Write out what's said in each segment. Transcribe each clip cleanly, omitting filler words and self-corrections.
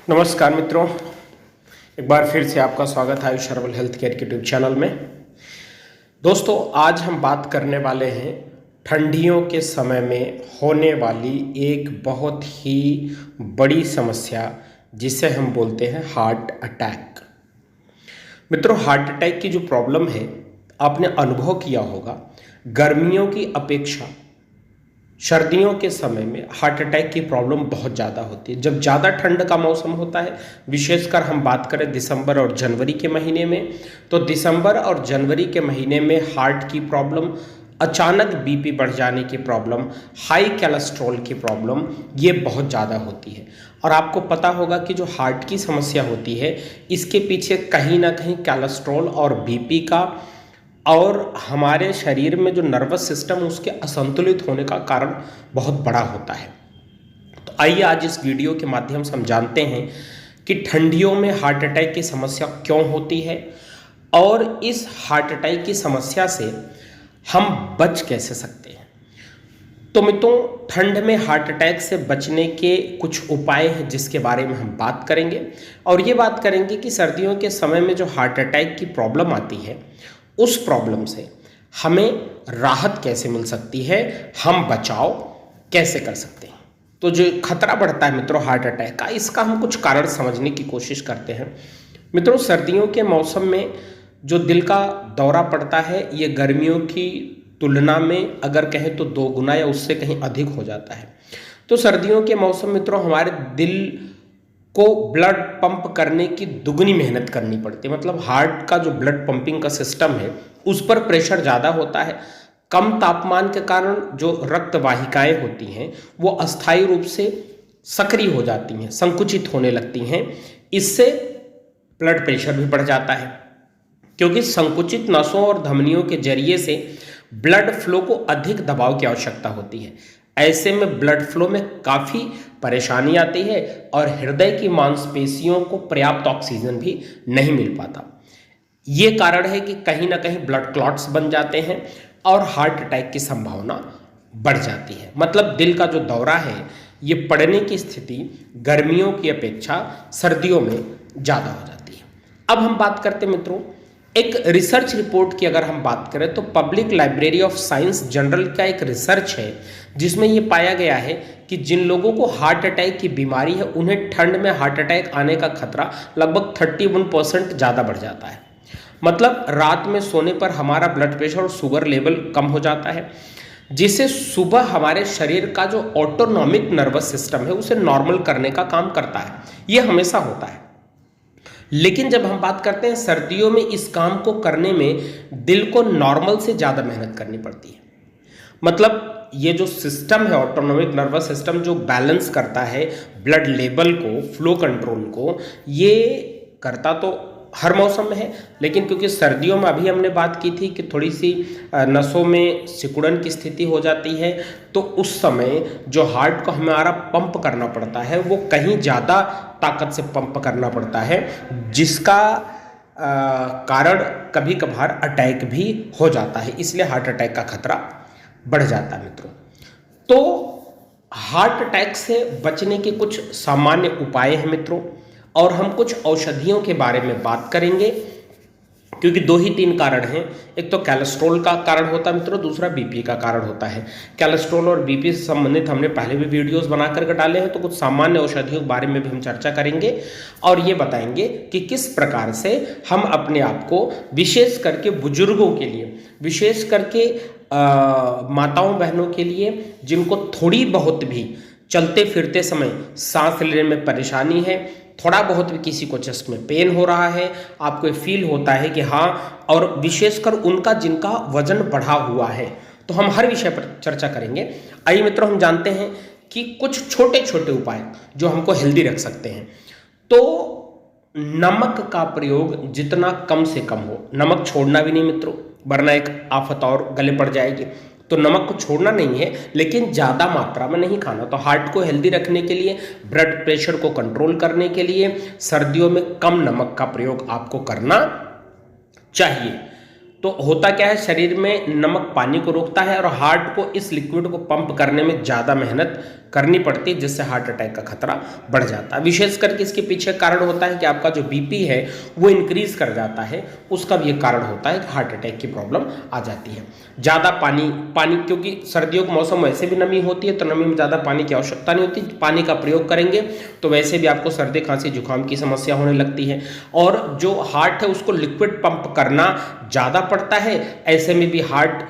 नमस्कार मित्रों, एक बार फिर से आपका स्वागत है आयुष हर्बल हेल्थ केयर के यूट्यूब चैनल में। दोस्तों, आज हम बात करने वाले हैं ठंडियों के समय में होने वाली एक बहुत ही बड़ी समस्या जिसे हम बोलते हैं हार्ट अटैक। मित्रों, हार्ट अटैक की जो प्रॉब्लम है आपने अनुभव किया होगा, गर्मियों की अपेक्षा सर्दियों के समय में हार्ट अटैक की प्रॉब्लम बहुत ज़्यादा होती है। जब ज़्यादा ठंड का मौसम होता है, विशेषकर हम बात करें दिसंबर और जनवरी के महीने में, तो दिसंबर और जनवरी के महीने में हार्ट की प्रॉब्लम, अचानक बीपी बढ़ जाने की प्रॉब्लम, हाई कोलेस्ट्रॉल की प्रॉब्लम, ये बहुत ज़्यादा होती है। और आपको पता होगा कि जो हार्ट की समस्या होती है, इसके पीछे कहीं ना कहीं कोलेस्ट्रॉल और बीपी का और हमारे शरीर में जो नर्वस सिस्टम उसके असंतुलित होने का कारण बहुत बड़ा होता है। तो आइए आज इस वीडियो के माध्यम से हम जानते हैं कि ठंडियों में हार्ट अटैक की समस्या क्यों होती है और इस हार्ट अटैक की समस्या से हम बच कैसे सकते हैं। तो मित्रों, ठंड में हार्ट अटैक से बचने के कुछ उपाय हैं जिसके बारे में हम बात करेंगे, और ये बात करेंगे कि सर्दियों के समय में जो हार्ट अटैक की प्रॉब्लम आती है उस प्रॉब्लम से हमें राहत कैसे मिल सकती है, हम बचाव कैसे कर सकते हैं। तो जो खतरा बढ़ता है मित्रों हार्ट अटैक का, इसका हम कुछ कारण समझने की कोशिश करते हैं। मित्रों, सर्दियों के मौसम में जो दिल का दौरा पड़ता है, ये गर्मियों की तुलना में अगर कहें तो 2 गुना या उससे कहीं अधिक हो जाता है। तो सर्दियों के मौसम मित्रों हमारे दिल को ब्लड पंप करने की दुगनी मेहनत करनी पड़ती है। मतलब हार्ट का जो ब्लड पंपिंग का सिस्टम है उस पर प्रेशर ज़्यादा होता है। कम तापमान के कारण जो रक्त वाहिकाएं होती हैं वो अस्थायी रूप से सक्रिय हो जाती हैं, संकुचित होने लगती हैं। इससे ब्लड प्रेशर भी बढ़ जाता है, क्योंकि संकुचित नसों और धमनियों के जरिए से ब्लड फ्लो को अधिक दबाव की आवश्यकता होती है। ऐसे में ब्लड फ्लो में काफ़ी परेशानी आती है और हृदय की मांसपेशियों को पर्याप्त ऑक्सीजन भी नहीं मिल पाता। ये कारण है कि कहीं ना कहीं ब्लड क्लॉट्स बन जाते हैं और हार्ट अटैक की संभावना बढ़ जाती है। मतलब दिल का जो दौरा है ये पड़ने की स्थिति गर्मियों की अपेक्षा सर्दियों में ज़्यादा हो जाती है। अब हम बात करते हैं मित्रों, एक रिसर्च रिपोर्ट की अगर हम बात करें तो public library of science journal का एक रिसर्च है जिसमें ये पाया गया है कि जिन लोगों को हार्ट अटैक की बीमारी है उन्हें ठंड में हार्ट अटैक आने का खतरा लगभग 31% ज़्यादा बढ़ जाता है। मतलब रात में सोने पर हमारा ब्लड प्रेशर और शुगर लेवल कम हो जाता है, जिससे सुबह हमारे शरीर का जो ऑटोनॉमिक नर्वस सिस्टम है उसे नॉर्मल करने का काम करता है। ये हमेशा होता है। लेकिन जब हम बात करते हैं सर्दियों में, इस काम को करने में दिल को नॉर्मल से ज़्यादा मेहनत करनी पड़ती है। मतलब ये जो सिस्टम है ऑटोनॉमिक नर्वस सिस्टम, जो बैलेंस करता है ब्लड लेवल को, फ्लो कंट्रोल को, ये करता तो हर मौसम में है, लेकिन क्योंकि सर्दियों में अभी हमने बात की थी कि थोड़ी सी नसों में सिकुड़न की स्थिति हो जाती है, तो उस समय जो हार्ट को हमारा पंप करना पड़ता है वो कहीं ज़्यादा ताकत से पंप करना पड़ता है, जिसका कारण कभी कभार अटैक भी हो जाता है। इसलिए हार्ट अटैक का खतरा बढ़ जाता है मित्रों। तो हार्ट अटैक से बचने के कुछ सामान्य उपाय हैं मित्रों, और हम कुछ औषधियों के बारे में बात करेंगे, क्योंकि 2 ही 3 कारण हैं। एक तो कोलेस्ट्रॉल का कारण होता है मित्रों, दूसरा बीपी का कारण होता है। कोलेस्ट्रॉल और बीपी से संबंधित हमने पहले भी वीडियोस बना करके डाले हैं, तो कुछ सामान्य औषधियों के बारे में भी हम चर्चा करेंगे और ये बताएंगे कि किस प्रकार से हम अपने आप को, विशेष करके बुजुर्गों के लिए, विशेष करके माताओं बहनों के लिए जिनको थोड़ी बहुत भी चलते फिरते समय सांस लेने में परेशानी है, थोड़ा बहुत भी किसी को चेस्ट में पेन हो रहा है, आपको फील होता है कि हाँ, और विशेषकर उनका जिनका वजन बढ़ा हुआ है, तो हम हर विषय पर चर्चा करेंगे। आइए मित्रों, हम जानते हैं कि कुछ छोटे छोटे उपाय जो हमको हेल्दी रख सकते हैं। तो नमक का प्रयोग जितना कम से कम हो, नमक छोड़ना भी नहीं मित्रों, वरना एक आफत और गले पड़ जाएगी। तो नमक को छोड़ना नहीं है, लेकिन ज़्यादा मात्रा में नहीं खाना। तो हार्ट को हेल्दी रखने के लिए, ब्लड प्रेशर को कंट्रोल करने के लिए सर्दियों में कम नमक का प्रयोग आपको करना चाहिए। तो होता क्या है, शरीर में नमक पानी को रोकता है और हार्ट को इस लिक्विड को पंप करने में ज़्यादा मेहनत करनी पड़ती है, जिससे हार्ट अटैक का खतरा बढ़ जाता है। विशेष करके इसके पीछे कारण होता है कि आपका जो बीपी है वो इंक्रीज कर जाता है, उसका भी एक कारण होता है कि हार्ट अटैक की प्रॉब्लम आ जाती है। ज़्यादा पानी क्योंकि सर्दियों का मौसम वैसे भी नमी होती है, तो नमी में ज़्यादा पानी की आवश्यकता नहीं होती। पानी का प्रयोग करेंगे तो वैसे भी आपको सर्दी खांसी जुकाम की समस्या होने लगती है, और जो हार्ट है उसको लिक्विड पंप करना ज़्यादा पड़ता है, ऐसे में भी हार्ट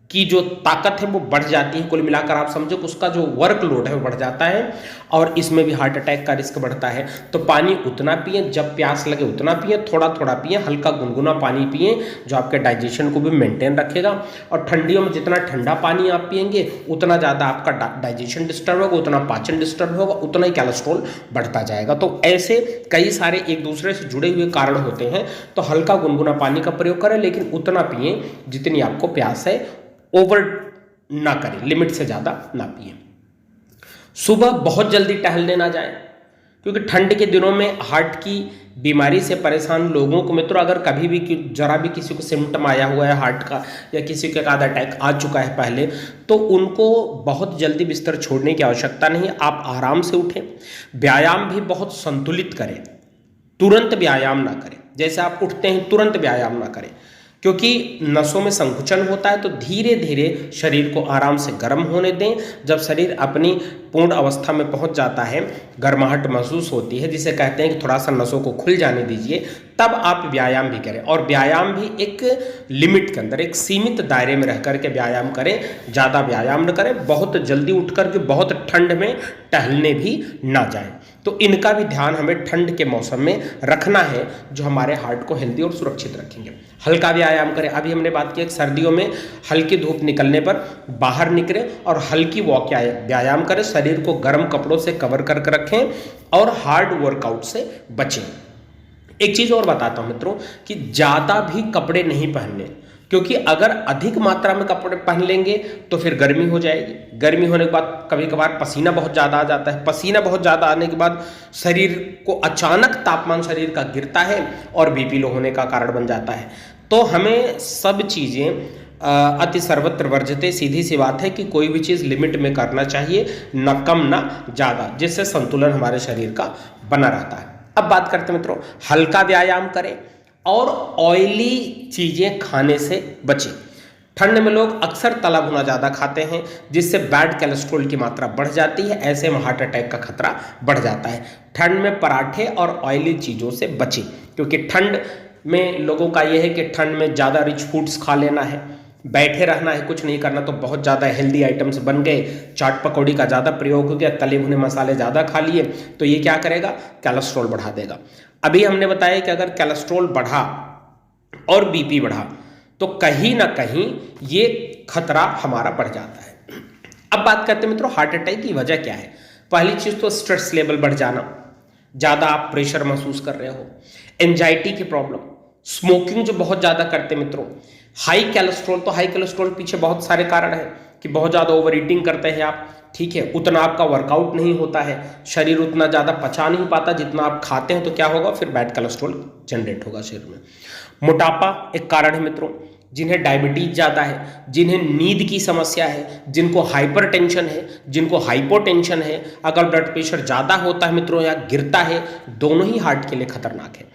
की जो ताकत है वो बढ़ जाती है। कुल मिलाकर आप समझो कि उसका जो वर्कलोड है वो बढ़ जाता है, और इसमें भी हार्ट अटैक का रिस्क बढ़ता है। तो पानी उतना पिए, जब प्यास लगे उतना पिए, थोड़ा थोड़ा पिए, हल्का गुनगुना पानी पिए जो आपके डाइजेशन को भी मेंटेन रखेगा। और ठंडियों में जितना ठंडा पानी आप पिएंगे उतना ज़्यादा आपका डाइजेशन डिस्टर्ब होगा, उतना पाचन डिस्टर्ब होगा, उतना ही कोलेस्ट्रॉल बढ़ता जाएगा। तो ऐसे कई सारे एक दूसरे से जुड़े हुए कारण होते हैं। तो हल्का गुनगुना पानी का प्रयोग करें, लेकिन उतना पिए जितनी आपको प्यास है, ओवर ना करें, लिमिट से ज़्यादा ना पिए। सुबह बहुत जल्दी टहलने ना जाएं, क्योंकि ठंड के दिनों में हार्ट की बीमारी से परेशान लोगों को मित्रों अगर कभी भी जरा भी किसी को सिम्टम आया हुआ है हार्ट का, या किसी के आधा अटैक आ चुका है पहले, तो उनको बहुत जल्दी बिस्तर छोड़ने की आवश्यकता नहीं है। आप आराम से उठें, व्यायाम भी बहुत संतुलित करें, तुरंत व्यायाम ना करें। जैसे आप उठते हैं तुरंत व्यायाम ना करें, क्योंकि नसों में संकुचन होता है। तो धीरे धीरे शरीर को आराम से गर्म होने दें। जब शरीर अपनी पूर्ण अवस्था में पहुंच जाता है, गर्माहट महसूस होती है, जिसे कहते हैं कि थोड़ा सा नसों को खुल जाने दीजिए, तब आप व्यायाम भी करें। और व्यायाम भी एक लिमिट के अंदर, एक सीमित दायरे में रह करके व्यायाम करें। ज़्यादा व्यायाम न करें, बहुत जल्दी उठ करके बहुत ठंड में टहलने भी ना जाएं। तो इनका भी ध्यान हमें ठंड के मौसम में रखना है, जो हमारे हार्ट को हेल्दी और सुरक्षित रखेंगे। हल्का व्यायाम करें। अभी हमने बात की सर्दियों में हल्की धूप निकलने पर बाहर निकलें और हल्की वॉक या व्यायाम करें। शरीर को गर्म कपड़ों से कवर करके रखें और हार्ड वर्कआउट से बचें। एक चीज़ और बताता हूं मित्रों कि ज़्यादा भी कपड़े नहीं पहनने, क्योंकि अगर अधिक मात्रा में कपड़े पहन लेंगे तो फिर गर्मी हो जाएगी। गर्मी होने के बाद कभी कभार पसीना बहुत ज़्यादा आ जाता है। पसीना बहुत ज़्यादा आने के बाद शरीर को अचानक तापमान शरीर का गिरता है और बीपी लो होने का कारण बन जाता है। तो हमें सब चीज़ें अति सर्वत्र वर्जते, सीधी सी बात है कि कोई भी चीज़ लिमिट में करना चाहिए, न कम न ज़्यादा, जिससे संतुलन हमारे शरीर का बना रहता है। अब बात करते हैं मित्रों, हल्का व्यायाम करें और ऑयली चीज़ें खाने से बचें। ठंड में लोग अक्सर तला भुना ज़्यादा खाते हैं, जिससे बैड कोलेस्ट्रॉल की मात्रा बढ़ जाती है। ऐसे में हार्ट अटैक का खतरा बढ़ जाता है। ठंड में पराठे और ऑयली चीज़ों से बचें, क्योंकि ठंड में लोगों का यह है कि ठंड में ज़्यादा रिच फूड्स खा लेना है, बैठे रहना है, कुछ नहीं करना, तो बहुत ज़्यादा हेल्दी आइटम्स बन गए। चाट पकौड़ी का ज़्यादा प्रयोग हो गया, तले भुने मसाले ज़्यादा खा लिए, तो ये क्या करेगा, कोलेस्ट्रॉल बढ़ा देगा। अभी हमने बताया कि अगर कोलेस्ट्रॉल बढ़ा और बीपी बढ़ा तो कहीं ना कहीं ये खतरा हमारा बढ़ जाता है। अब बात करते हैं मित्रों हार्ट अटैक की वजह क्या है। पहली चीज़ तो स्ट्रेस लेवल बढ़ जाना, ज़्यादा आप प्रेशर महसूस कर रहे हो, एंजाइटी की प्रॉब्लम, स्मोकिंग जो बहुत ज़्यादा करते मित्रों, हाई कोलेस्ट्रॉल। तो हाई कोलेस्ट्रॉल पीछे बहुत सारे कारण हैं कि बहुत ज़्यादा ओवर ईटिंग करते हैं आप, ठीक है, उतना आपका वर्कआउट नहीं होता है, शरीर उतना ज़्यादा पचा नहीं पाता जितना आप खाते हैं, तो क्या होगा, फिर बैड कोलेस्ट्रॉल जनरेट होगा शरीर में। मोटापा एक कारण है मित्रों, जिन्हें डायबिटीज ज़्यादा है, जिन्हें नींद की समस्या है, जिनको हाइपरटेंशन है, जिनको हाइपोटेंशन है, अगर ब्लड प्रेशर ज़्यादा होता है मित्रों या गिरता है, दोनों ही हार्ट के लिए खतरनाक है।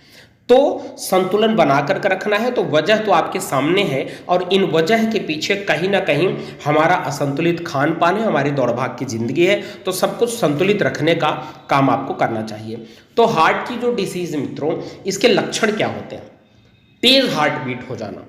तो संतुलन बना कर रखना है। तो वजह तो आपके सामने है, और इन वजह के पीछे कहीं ना कहीं हमारा असंतुलित खान पान है, हमारी दौड़ भाग की जिंदगी है। तो सब कुछ संतुलित रखने का काम आपको करना चाहिए। तो हार्ट की जो डिसीज मित्रों, इसके लक्षण क्या होते हैं, तेज हार्ट बीट हो जाना,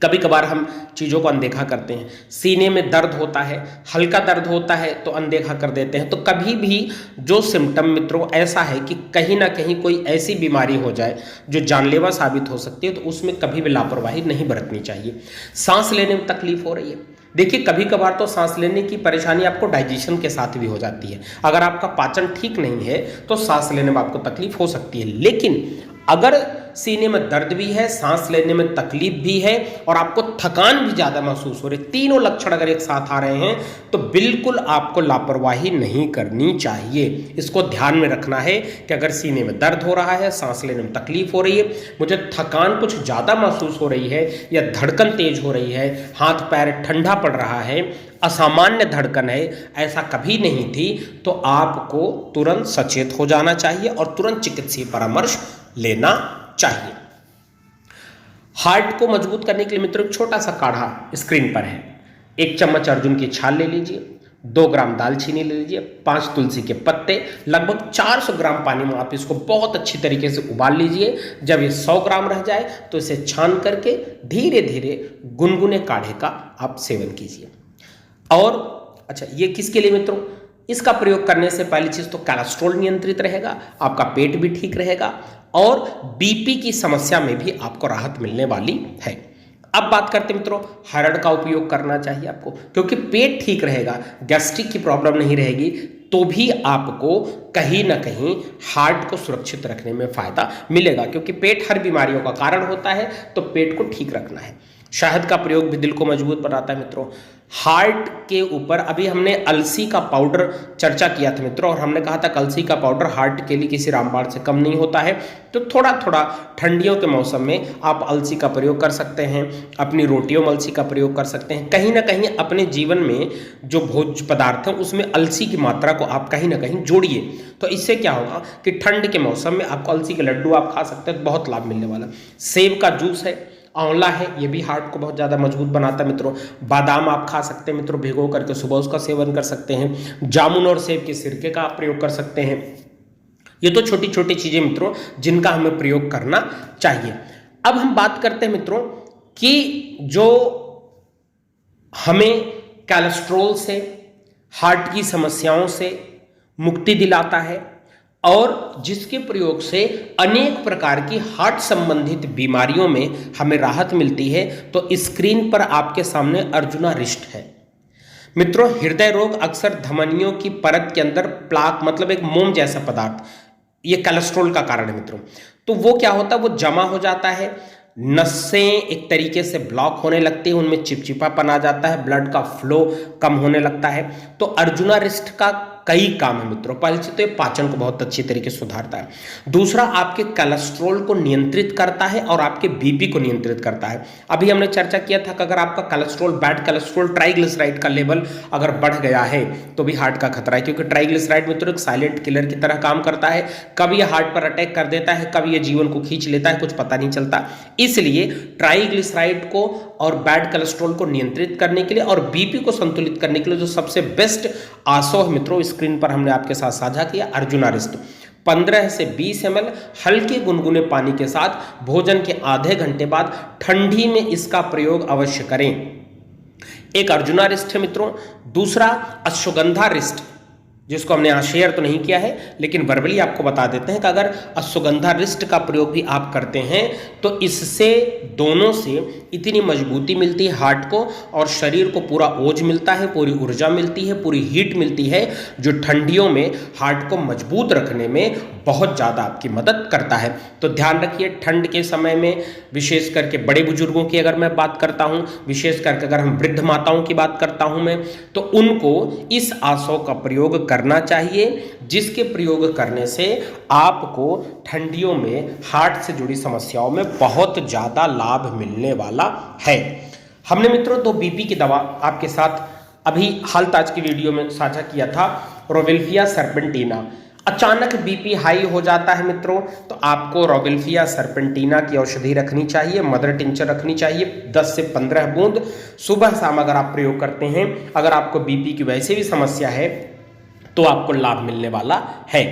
कभी कभार हम चीज़ों को अनदेखा करते हैं, सीने में दर्द होता है, हल्का दर्द होता है तो अनदेखा कर देते हैं। तो कभी भी जो सिम्टम मित्रों ऐसा है कि कहीं ना कहीं कोई ऐसी बीमारी हो जाए जो जानलेवा साबित हो सकती है, तो उसमें कभी भी लापरवाही नहीं बरतनी चाहिए। सांस लेने में तकलीफ हो रही है, देखिए कभी कभार तो सांस लेने की परेशानी आपको डाइजेशन के साथ भी हो जाती है। अगर आपका पाचन ठीक नहीं है तो सांस लेने में आपको तकलीफ हो सकती है, लेकिन अगर सीने में दर्द भी है, सांस लेने में तकलीफ भी है और आपको थकान भी ज़्यादा महसूस हो रही, तीनों लक्षण अगर एक साथ आ रहे हैं तो बिल्कुल आपको लापरवाही नहीं करनी चाहिए। इसको ध्यान में रखना है कि अगर सीने में दर्द हो रहा है, सांस लेने में तकलीफ हो रही है, मुझे थकान कुछ ज़्यादा महसूस हो रही है या धड़कन तेज हो रही है, हाथ पैर ठंडा पड़ रहा है, असामान्य धड़कन है, ऐसा कभी नहीं थी, तो आपको तुरंत सचेत हो जाना चाहिए और तुरंत चिकित्सीय परामर्श लेना चाहिए। हार्ट को मजबूत करने के लिए मित्रों एक छोटा सा काढ़ा स्क्रीन पर है। 1 चम्मच अर्जुन की छाल ले लीजिए, 2 ग्राम दालचीनी ले लीजिए, 5 तुलसी के पत्ते, लगभग 400 ग्राम पानी में आप इसको बहुत अच्छी तरीके से उबाल लीजिए। जब ये 100 ग्राम रह जाए तो इसे छान करके धीरे धीरे गुनगुने काढ़े का आप सेवन कीजिए। और अच्छा, ये किसके लिए मित्रों? इसका प्रयोग करने से पहली चीज तो कोलेस्ट्रॉल नियंत्रित रहेगा, आपका पेट भी ठीक रहेगा और बीपी की समस्या में भी आपको राहत मिलने वाली है। अब बात करते हैं मित्रों, हरड़ का उपयोग करना चाहिए आपको, क्योंकि पेट ठीक रहेगा, गैस्ट्रिक की प्रॉब्लम नहीं रहेगी, तो भी आपको कहीं ना कहीं हार्ट को सुरक्षित रखने में फायदा मिलेगा, क्योंकि पेट हर बीमारियों का कारण होता है, तो पेट को ठीक रखना है। शहद का प्रयोग भी दिल को मजबूत बनाता है मित्रों। हार्ट के ऊपर अभी हमने अलसी का पाउडर चर्चा किया था मित्रों, और हमने कहा था कि अलसी का पाउडर हार्ट के लिए किसी रामबाण से कम नहीं होता है। तो थोड़ा थोड़ा ठंडियों के मौसम में आप अलसी का प्रयोग कर सकते हैं, अपनी रोटियों में अलसी का प्रयोग कर सकते हैं। कहीं ना कहीं अपने जीवन में जो भोज्य पदार्थ हैं उसमें अलसी की मात्रा को आप कहीं ना कहीं जोड़िए, तो इससे क्या होगा कि ठंड के मौसम में आपको अलसी के लड्डू आप खा सकते हैं, बहुत लाभ मिलने वाला। सेब का जूस है, आंवला है, ये भी हार्ट को बहुत ज़्यादा मजबूत बनाता है मित्रों। बादाम आप खा सकते हैं मित्रों, भिगो करके सुबह उसका सेवन कर सकते हैं। जामुन और सेब के सिरके का आप प्रयोग कर सकते हैं। ये तो छोटी छोटी चीज़ें मित्रों जिनका हमें प्रयोग करना चाहिए। अब हम बात करते हैं मित्रों कि जो हमें कोलेस्ट्रॉल से, हार्ट की समस्याओं से मुक्ति दिलाता है और जिसके प्रयोग से अनेक प्रकार की हार्ट संबंधित बीमारियों में हमें राहत मिलती है, तो स्क्रीन पर आपके सामने अर्जुनारिष्ट है मित्रों। हृदय रोग अक्सर धमनियों की परत के अंदर प्लाक, मतलब एक मोम जैसा पदार्थ, ये कोलेस्ट्रॉल का कारण है मित्रों। तो वो क्या होता है, वो जमा हो जाता है, नसें एक तरीके से ब्लॉक होने लगती है, उनमें चिपचिपापन आ जाता है, ब्लड का फ्लो कम होने लगता है। तो अर्जुनारिष्ट का कई काम है मित्रों। पहले से तो ये पाचन को बहुत अच्छी तरीके से सुधारता है, दूसरा आपके कोलेस्ट्रॉल को नियंत्रित करता है और आपके बीपी को नियंत्रित करता है। अभी हमने चर्चा किया था कि अगर आपका कोलेस्ट्रॉल, बैड कोलेस्ट्रॉल, ट्राइग्लिसराइड का लेवल अगर बढ़ गया है तो भी हार्ट का खतरा है, क्योंकि ट्राइग्लिसराइड मित्रों एक साइलेंट किलर की तरह काम करता है। कब ये हार्ट पर अटैक कर देता है, कब ये जीवन को खींच लेता है, कुछ पता नहीं चलता। इसलिए ट्राइग्लिसराइड को और बैड कोलेस्ट्रॉल को नियंत्रित करने के लिए और बीपी को संतुलित करने के लिए जो सबसे बेस्ट आसो है मित्रों, स्क्रीन पर हमने आपके साथ साझा किया, अर्जुनारिष्ट। 15 से 20 ml हल्के गुनगुने पानी के साथ भोजन के आधे घंटे बाद ठंडी में इसका प्रयोग अवश्य करें। एक अर्जुनारिष्ट है मित्रों, दूसरा अश्वगंधारिष्ट, जिसको हमने यहाँ शेयर तो नहीं किया है, लेकिन वर्बली आपको बता देते हैं कि अगर अश्वगंधारिष्ट का प्रयोग भी आप करते हैं तो इससे, दोनों से इतनी मजबूती मिलती है हार्ट को और शरीर को पूरा ओज मिलता है, पूरी ऊर्जा मिलती है, पूरी हीट मिलती है, जो ठंडियों में हार्ट को मजबूत रखने में बहुत ज़्यादा आपकी मदद करता है। तो ध्यान रखिए, ठंड के समय में विशेष करके बड़े बुजुर्गों की अगर मैं बात करता हूँ, विशेष करके अगर हम वृद्ध माताओं की बात करता हूँ मैं, तो उनको इस आसव का प्रयोग करना चाहिए, जिसके प्रयोग करने से आपको ठंडियों में हार्ट से जुड़ी समस्याओं में बहुत ज़्यादा लाभ मिलने वाला है। हमने मित्रों 2 बीपी की दवा आपके साथ अभी हाल ताज की वीडियो में साझा किया था, रोवेल्विया सर्पेंटिना। अचानक बीपी हाई हो जाता है मित्रों, तो आपको रोवेल्विया सर्पेंटिना की औषधि रखनी चाहिए, मदर टिंचर रखनी चाहिए, 10 से 15 बूंद सुबह शाम अगर आप प्रयोग करते हैं। अगर आपको बीपी की वैसे भी समस्या है तो आपको लाभ मिलने वाला है।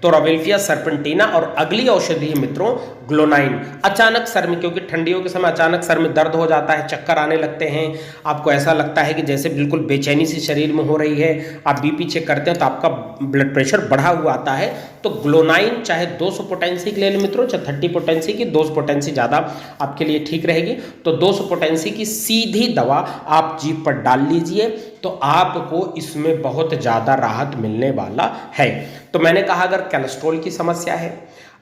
तो रोवेल्विया सर्पेंटिना, और अगली औषधि है मित्रों ग्लोनाइन। अचानक सर में, क्योंकि ठंडियों के समय अचानक सर में दर्द हो जाता है, चक्कर आने लगते हैं, आपको ऐसा लगता है कि जैसे बिल्कुल बेचैनी सी शरीर में हो रही है, आप बीपी चेक करते हैं तो आपका ब्लड प्रेशर बढ़ा हुआ आता है, तो ग्लोनाइन चाहे 200 पोटेंसी की ले लें मित्रों, चाहे 30 पोटेंसी की, 200 पोटेंसी ज़्यादा आपके लिए ठीक रहेगी। तो 200 पोटेंसी की सीधी दवा आप जीभ पर डाल लीजिए, तो आपको इसमें बहुत ज़्यादा राहत मिलने वाला है। तो मैंने कहा अगर कोलेस्ट्रॉल की समस्या है,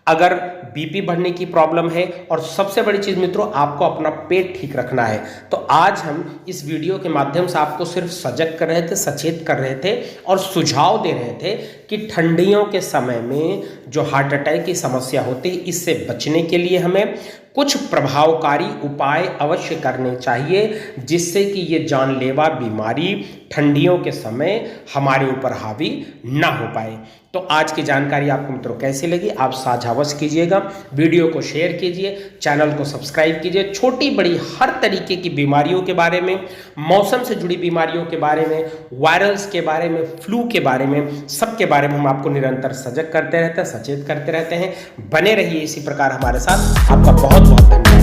अगर बीपी बढ़ने की प्रॉब्लम है, और सबसे बड़ी चीज़ मित्रों, आपको अपना पेट ठीक रखना है। तो आज हम इस वीडियो के माध्यम से आपको सिर्फ सजग कर रहे थे, सचेत कर रहे थे और सुझाव दे रहे थे कि ठंडियों के समय में जो हार्ट अटैक की समस्या होती है, इससे बचने के लिए हमें कुछ प्रभावकारी उपाय अवश्य करने चाहिए, जिससे कि ये जानलेवा बीमारी ठंडियों के समय हमारे ऊपर हावी ना हो पाए। तो आज की जानकारी आपको मित्रों कैसी लगी, आप साझा अवश्य कीजिएगा, वीडियो को शेयर कीजिए, चैनल को सब्सक्राइब कीजिए। छोटी बड़ी हर तरीके की बीमारियों के बारे में, मौसम से जुड़ी बीमारियों के बारे में, वायरल्स के बारे में, फ्लू के बारे में, सबके बारे में हम आपको निरंतर सजग करते रहते हैं, सचेत करते रहते हैं। बने रहिए इसी प्रकार हमारे साथ। आपका बहुत बहुत धन्यवाद।